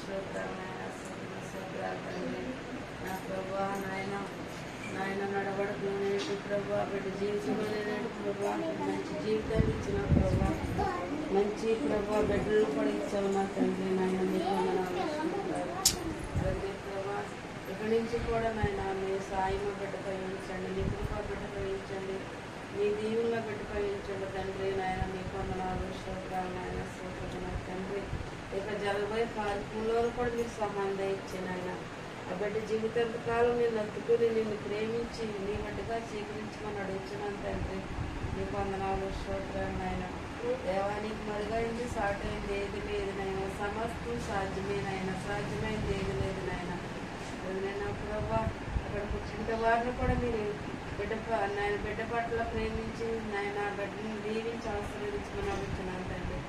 స్తోత్రాలు తండ్రి. నా ప్రభా నాయన నడవడుకు నేటి ప్రభా బిడ్డ జీవితంలో నేటి ప్రభా మంచి జీవితాన్ని ఇచ్చిన ప్రభా మంచి ప్రభా బిడ్డలను కూడా ఇచ్చావు నా తండ్రి. నాయన మీకు ప్రతి ప్రభా ఇక్కడి నుంచి కూడా నాయన మీ సాయం బిడ్డపై ఉంచండి, మీ కృప బిడ్డపై ఉంచండి, మీ దీవుల్లో బిడ్డపై ఉంచండి తండ్రి. నాయన మీకు వందనాలు స్తోత్రాలు నాయన స్తోత్రాలు తండ్రి. ఇక జలబోయే కార్యక్రమంలో కూడా మీరు సహాయం దయచ్చాను ఆయన. ఆ బిడ్డ జీవితాంత కాలం నేను అత్తుకుని నిన్ను ప్రేమించి నీ బిడ్డగా స్వీకరించమని అడుగుతున్నాను తండ్రి. నీకు వందనాలు స్తోత్రాలు ఆయన. దేవానికి మరుగైంది సాటైంది ఏది లేదు నాయన, సమస్తం సాధ్యమేనాయన, సాధ్యమైంది ఏది లేదు నాయన. నేను ప్రభా అక్కడ కూర్చుంటే వారిని కూడా మీరు బిడ్డ పట్ల ప్రేమించి నాయన బిడ్డని దీవించి ఆశీర్వదించమని అడుగుతున్నాను తండ్రి.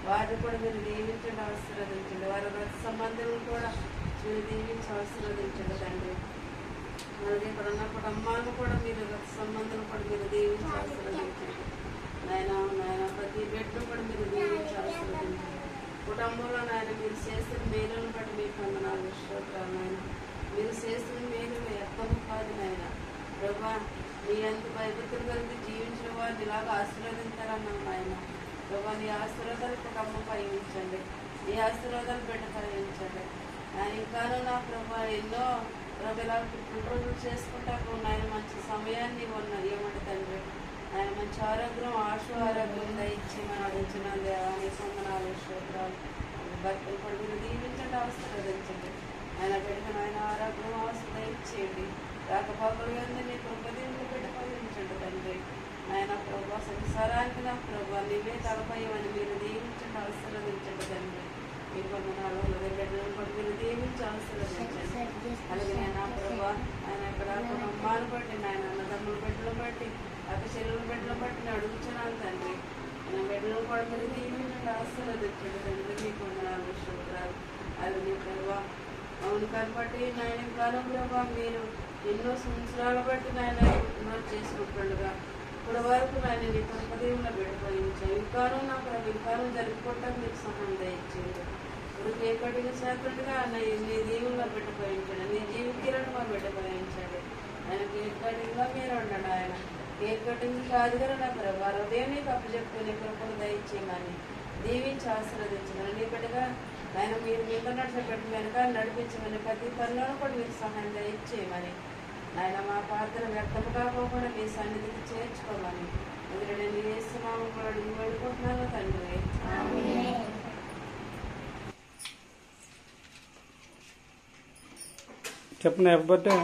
వారిని కూడా మీరు దీవించండి, ఆశీర్వదించండి. వారి రక్త సంబంధాలను కూడా మీరు దీవించి ఆశీర్వదించండి తండ్రి. అలాగే ఇక్కడ ఉన్న కుటుంబాన్ని కూడా మీరు రక్త సంబంధం కూడా మీరు దీవించి ఆశీర్వదించండి నాయన. ప్రతి బిడ్డను కూడా మీరు దీవించి ఆశీర్వదించండి. కుటుంబంలో నాయన మీరు చేసిన మేలును బట్టి మీకు వందనాలు స్తోత్రాలు నాయన. మీరు చేసిన మేలు ఎక్కము కాదు నాయన. ప్రభా మీ అంత భయభక్తులు కలిగి జీవించిన వారిని ఇలాగ ఆశీర్వదించారన్నాను నాయన. ప్రభా నీ ఆశీర్వాదాలు కుటుంబంపై ఉంచండి, నీ ఆశీర్వాదాలు బిడ్డపై ఉంచండి ఆయన. ఇంకాను నా ప్రభా ఎన్నో ఇలా పుట్టినరోజులు చేసుకుంటాకు నాయన మంచి సమయాన్ని ఇవ్వండి తండ్రి. ఆయన మంచి ఆరోగ్యం ఆరోగ్యం దయచి మనం అడిచిన దేవాన్ని వందనాలు స్తోత్రాలు. భక్తులు కూడా మీరు దీవించండి, ఆశీర్వదించండి ఆయన. బిడ్డను ఆయన ఆరోగ్యం దయచేయండి. రాకపోకలు అంది నీ కృపదీవులు బిడ్డపై ఉంచండి తండ్రి. ఆయన ప్రభా సంసారానికి నా ప్రభా నీవే తలపయ్యమని మీరు దీవించండి, ఆశీర్వదించండి తండ్రి. మీకు వందనాలు. బిడ్డలను కూడా మీరు దీవించి ఆశీర్వదించండి. అలాగే నా ప్రభా ఆయన ఇక్కడ కుటుంబాన్ని బట్టి నాయన అన్నదమ్ముల బిడ్డలు బట్టి అక్కచెల్లెల బిడ్డలు బట్టి నేను అడుగుతున్నాను తండ్రి. నా బిడ్డలను కూడా మీరు దీవించండి, ఆశీర్వదించండి తండ్రి. మీకు వందనాలు స్తోత్రాలు. అలాగే ప్రభా అవును కాబట్టి నాయన కాలం ప్రభా మీరు ఎన్నో సంవత్సరాల బట్టి నాయన చేసుకుంటుండగా ఇప్పుడు వరకు నాయన నీ కృపదీవుల బిడ్డపోయించాను. ఇంకాను నా ప్రభు ఇంకాను జరుపుకోవటానికి మీకు సహాయం దయచేయండి. ఇప్పుడు కేకటిగా చేపట్టుగా నీ దీవుల్లో బిడ్డపోయించండి, నీ జీవితాలను మా బిడ్డపోయించండి ఆయన. కేక్ కటింగ్గా మీరు ఉండండి ఆయన. కేక్ కటింగ్ కాదు కదా నా ప్రభు హృదయాన్ని తప్పు చెప్పుకునే కృపను దయచేయమని దీవించి ఆశీర్వదించమని నీ బిడ్డగా ఆయన మీరు మీద నడిచిపెట్టి వెనక నడిపించమని ప్రతి పనిలోనూ కూడా మీరు సహాయం దయచేయమని నాయన. మా పాత్ర వ్యక్తం కాకుండా మీ సన్నిధికి చేర్చుకోమని అందులో నేను చేస్తున్నాము కూడా అడిగి వెళ్ళుకుంటున్నాను తండ్రి. చెప్పండి ఎవ్వబట్టే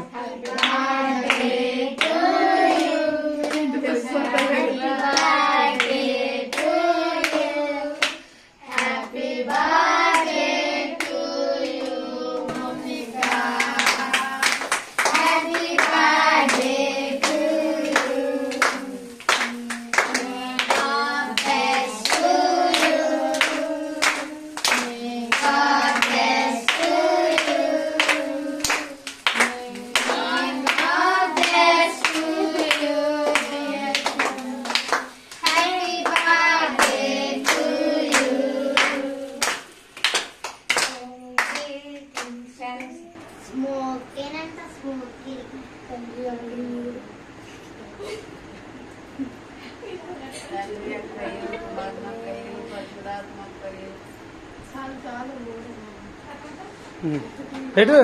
పెట్టు,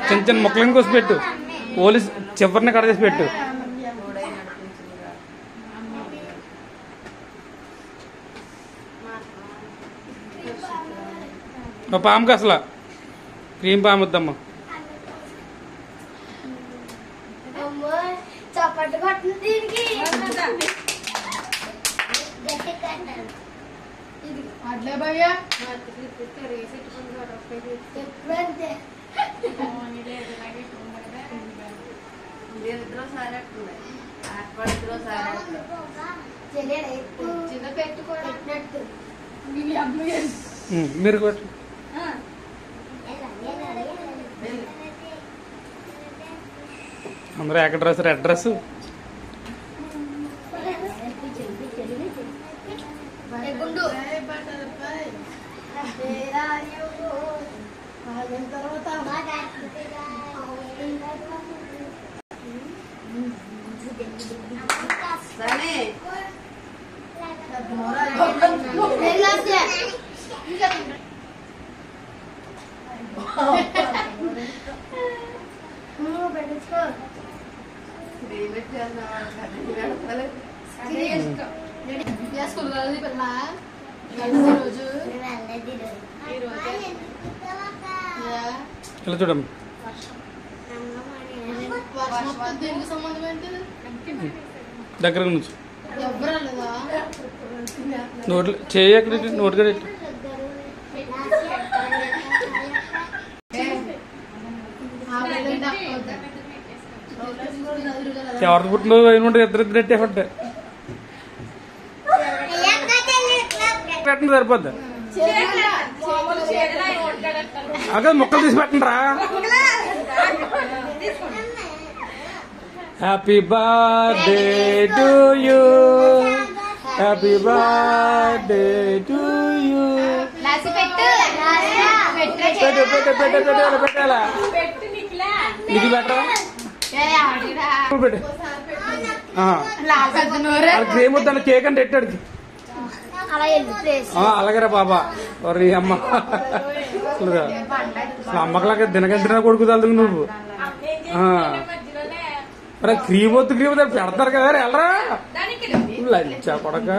చిన్న చిన్న మొక్కలను కోసి పెట్టు, ఓలి చివరిని కట్ చేసి పెట్టు. పాముకి అసలు క్రీమ్ పాము వద్దమ్మా. అట్లే భయ్యా మీరు కొట్టు. అందరూ ఎక్కడ డ్రెస్ రెడ్ డ్రెస్. సరే ఇలా చూడమ్మ దగ్గర నుంచి నోట్లు చేయి ఎక్కడ నోటు కూడా ఎవరిది పుట్టినరోజు అయిన ఉంటే ఇద్దరిద్దరు ఎట్టే పెట్టండి సరిపోద్ది అదే ముక్కలు తీసి పెట్టండి రా happy birthday to you happy birthday to you పెట్టాలా ఇది పెట్టరా పెట్టు క్రీమ్ వద్దాను కేక్ అంటే ఎట్టాడు అలాగేరా బాబా ఒరి అమ్మ అసలు అమ్మకలాగా దినగంటినా కొడుకు తల్లు నువ్వు మరి క్రీమ్ వద్దు పెడతారు కదా వెళ్ళరా లంచా కొడక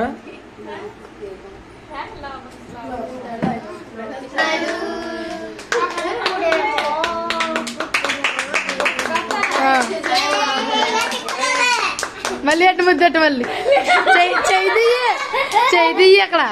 మళ్ళీ అట్టు ముద్దట్టు మళ్ళీ చెయ్యి అక్కడ